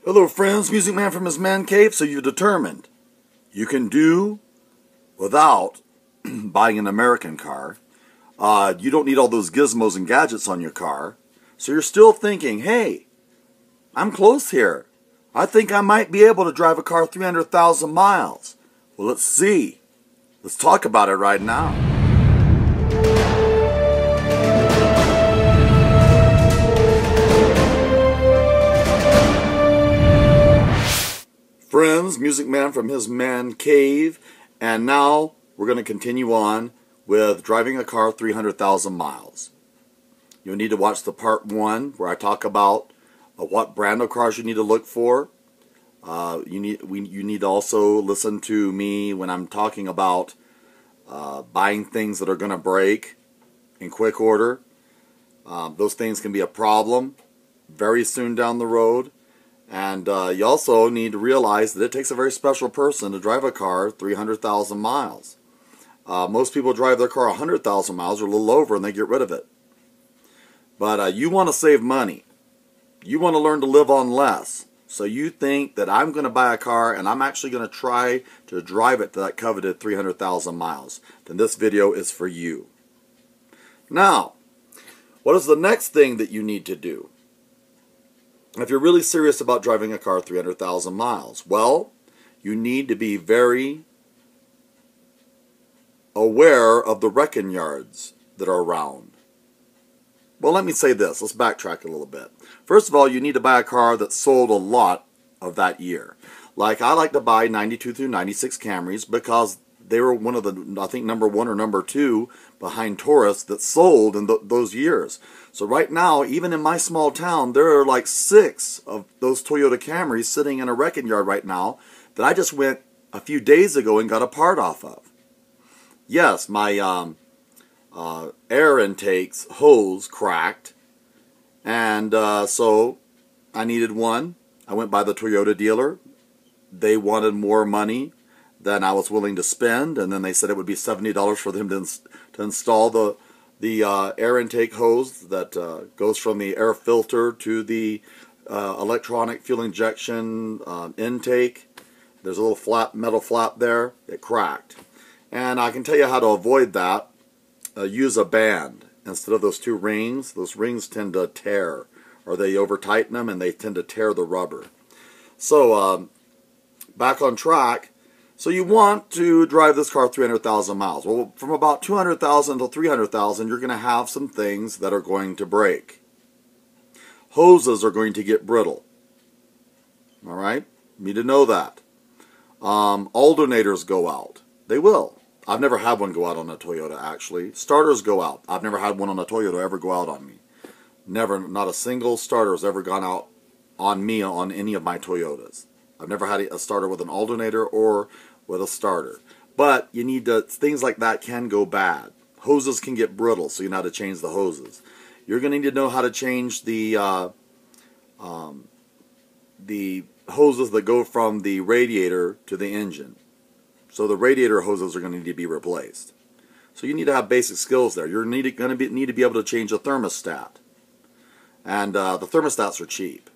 Hello friends, Music Man from his man cave. So you're determined you can do without buying an American car. You don't need all those gizmos and gadgets on your car. So you're still thinking, hey, I'm close here. I think I might be able to drive a car 300,000 miles. Well, let's see. Let's talk about it right now. Friends, Music Man from his man cave, and now we're going to continue on with driving a car 300,000 miles. You'll need to watch the part 1 where I talk about what brand of cars you need to look for. You need to also listen to me when I'm talking about buying things that are going to break in quick order. Those things can be a problem very soon down the road. And you also need to realize that it takes a very special person to drive a car 300,000 miles. Most people drive their car 100,000 miles or a little over and they get rid of it. But you want to save money. You want to learn to live on less. So you think that I'm going to buy a car and I'm actually going to try to drive it to that coveted 300,000 miles. Then this video is for you. Now, what is the next thing that you need to do? If you're really serious about driving a car 300,000 miles, well, you need to be very aware of the wrecking yards that are around. Well, let me say this. Let's backtrack a little bit. First of all, you need to buy a car that sold a lot of that year. Like, I like to buy 92 through 96 Camrys because they were one of the, I think, number 1 or number 2 behind Taurus that sold in those years. So right now, even in my small town, there are like 6 of those Toyota Camrys sitting in a wrecking yard right now that I just went a few days ago and got a part off of. Yes, my air intake's hose cracked, and so I needed one. I went by the Toyota dealer. They wanted more money than I was willing to spend, and then they said it would be $70 for them to install the air intake hose that goes from the air filter to the electronic fuel injection intake. There's a little metal flap there. It cracked. And I can tell you how to avoid that. Use a band instead of those 2 rings. Those rings tend to tear, or they over tighten them and they tend to tear the rubber. So back on track. So you want to drive this car 300,000 miles. Well, from about 200,000 to 300,000, you're going to have some things that are going to break. Hoses are going to get brittle. All right? You need to know that. Alternators go out. They will. I've never had one go out on a Toyota, actually. Starters go out. I've never had one on a Toyota ever go out on me. Never. Not a single starter has ever gone out on me on any of my Toyotas. I've never had a starter with an alternator or with a starter. But you need to, things like that can go bad. Hoses can get brittle, so you know how to change the hoses. You're going to need to know how to change the hoses that go from the radiator to the engine. So the radiator hoses are going to need to be replaced. So you need to have basic skills there. You're going to need to be able to change the thermostat. And the thermostats are cheap.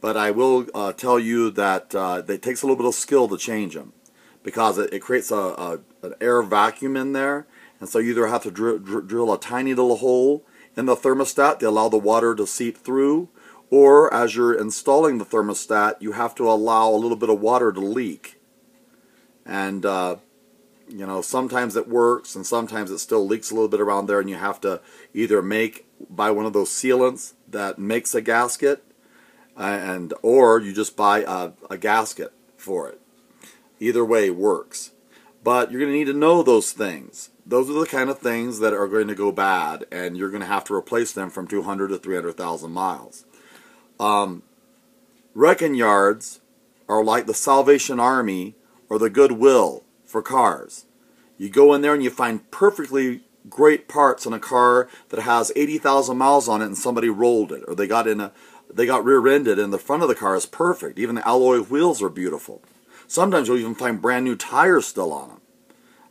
But I will tell you that it takes a little bit of skill to change them, because it creates an air vacuum in there, and so you either have to drill a tiny little hole in the thermostat to allow the water to seep through, or as you're installing the thermostat, you have to allow a little bit of water to leak. And you know, sometimes it works, and sometimes it still leaks a little bit around there, and you have to either buy one of those sealants that makes a gasket, or you just buy a gasket for it. Either way works. But you're going to need to know those things. Those are the kind of things that are going to go bad, and you're going to have to replace them from 200 to 300,000 miles. Wrecking yards are like the Salvation Army or the Goodwill for cars. You go in there and you find perfectly great parts in a car that has 80,000 miles on it and somebody rolled it, or they got rear-ended and the front of the car is perfect. Even the alloy wheels are beautiful. Sometimes you'll even find brand new tires still on them.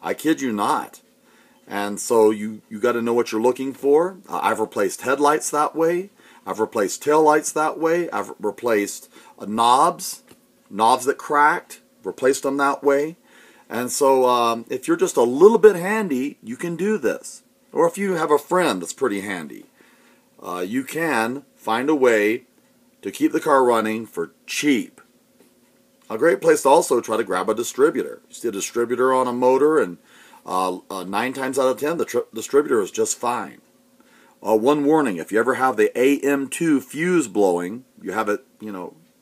I kid you not. And so you got to know what you're looking for. I've replaced headlights that way. I've replaced taillights that way. I've replaced knobs that cracked, replaced them that way. And so if you're just a little bit handy, you can do this. Or if you have a friend that's pretty handy, you can find a way to keep the car running for cheap. A great place to also try to grab a distributor. You see a distributor on a motor, and 9 times out of 10, the distributor is just fine. One warning, if you ever have the AM2 fuse blowing, you have it,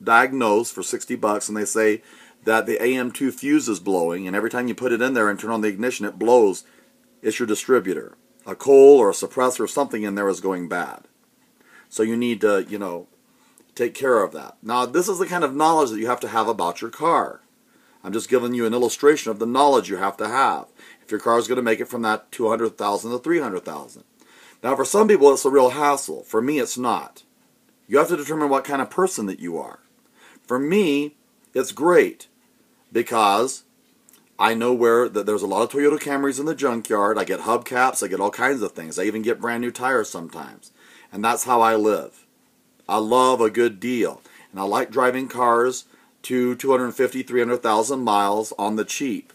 diagnosed for $60, and they say that the AM2 fuse is blowing, and every time you put it in there and turn on the ignition, it blows, it's your distributor. A coal or a suppressor or something in there is going bad. So you need to, take care of that. Now, this is the kind of knowledge that you have to have about your car. I'm just giving you an illustration of the knowledge you have to have if your car is going to make it from that 200,000 to 300,000. Now, for some people, it's a real hassle. For me, it's not. You have to determine what kind of person that you are. For me, it's great because I know that there's a lot of Toyota Camrys in the junkyard. I get hubcaps. I get all kinds of things. I even get brand new tires sometimes. And that's how I live. I love a good deal. And I like driving cars to 250, 300,000 miles on the cheap.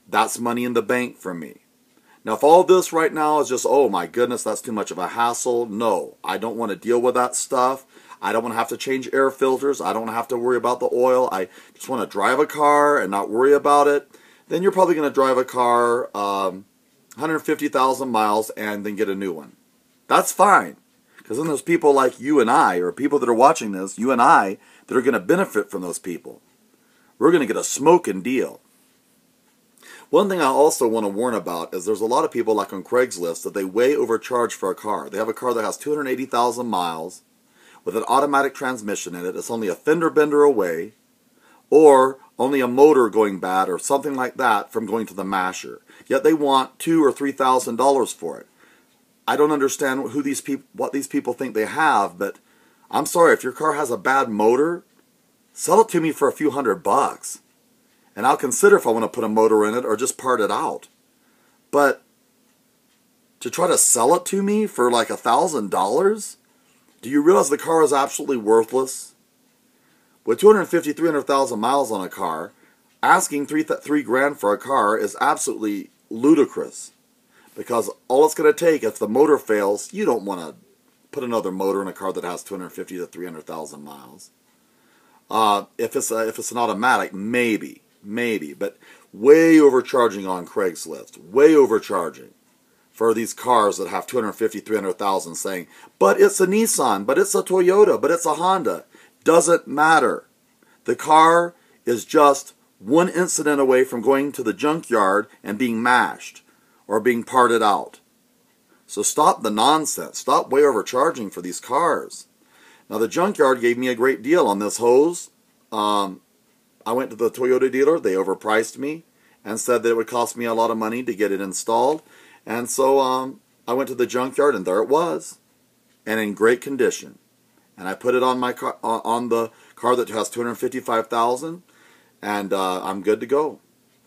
That's money in the bank for me. Now, if all this right now is just, oh my goodness, that's too much of a hassle, no. I don't want to deal with that stuff. I don't want to have to change air filters. I don't have to worry about the oil. I just want to drive a car and not worry about it. Then you're probably going to drive a car 150,000 miles and then get a new one. That's fine. Because then there's people like you and I, or people that are watching this, you and I, that are going to benefit from those people. We're going to get a smoking deal. One thing I also want to warn about is there's a lot of people like on Craigslist that they way overcharge for a car. They have a car that has 280,000 miles with an automatic transmission in it. It's only a fender bender away, or only a motor going bad or something like that from going to the masher. Yet they want $2,000 or $3,000 for it. I don't understand what these people think they have, but I'm sorry, if your car has a bad motor, sell it to me for a few $100. And I'll consider if I want to put a motor in it or just part it out. But to try to sell it to me for like $1,000? Do you realize the car is absolutely worthless? With 250, 300,000 miles on a car, asking $3 grand for a car is absolutely ludicrous. Because all it's going to take, if the motor fails, you don't want to put another motor in a car that has 250 to 300,000 miles. If it's an automatic, maybe, but way overcharging on Craigslist, way overcharging for these cars that have 250, 300,000, saying, but it's a Nissan, but it's a Toyota, but it's a Honda. Doesn't matter. The car is just one incident away from going to the junkyard and being mashed or being parted out. So stop the nonsense. Stop way overcharging for these cars. Now the junkyard gave me a great deal on this hose. I went to the Toyota dealer. They overpriced me and said that it would cost me a lot of money to get it installed. And so I went to the junkyard, and there it was, and in great condition. And I put it on my car, on the car that has 255,000, and I'm good to go.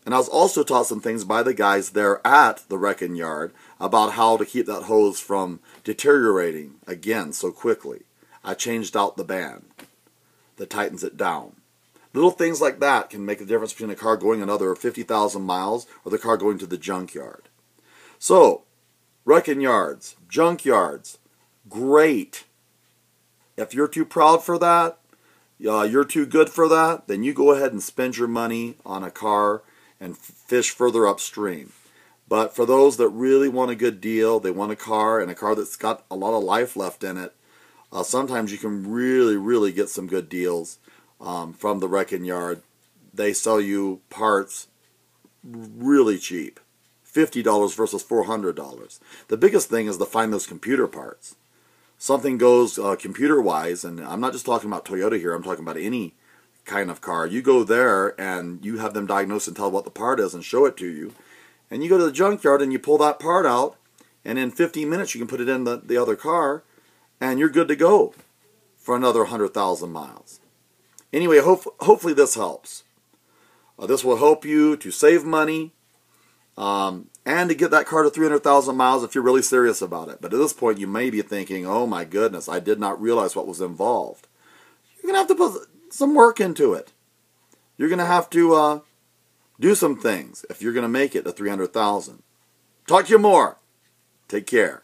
And I was also taught some things by the guys there at the wrecking yard about how to keep that hose from deteriorating again so quickly. I changed out the band that tightens it down. Little things like that can make a difference between a car going another 50,000 miles or the car going to the junkyard. So, wrecking yards, junkyards, great. If you're too proud for that, you're too good for that, then you go ahead and spend your money on a car and fish further upstream. But for those that really want a good deal, they want a car, and a car that's got a lot of life left in it, sometimes you can really get some good deals from the wrecking yard. They sell you parts really cheap, $50 versus $400. The biggest thing is to find those computer parts. Something goes computer-wise, and I'm not just talking about Toyota here, I'm talking about any kind of car. You go there and you have them diagnose and tell what the part is and show it to you. And you go to the junkyard and you pull that part out, and in 15 minutes you can put it in the other car, and you're good to go for another 100,000 miles. Anyway, hopefully this helps. This will help you to save money. and to get that car to 300,000 miles if you're really serious about it. But at this point, you may be thinking, oh my goodness, I did not realize what was involved. You're going to have to put some work into it. You're going to have to do some things if you're going to make it to 300,000. Talk to you more. Take care.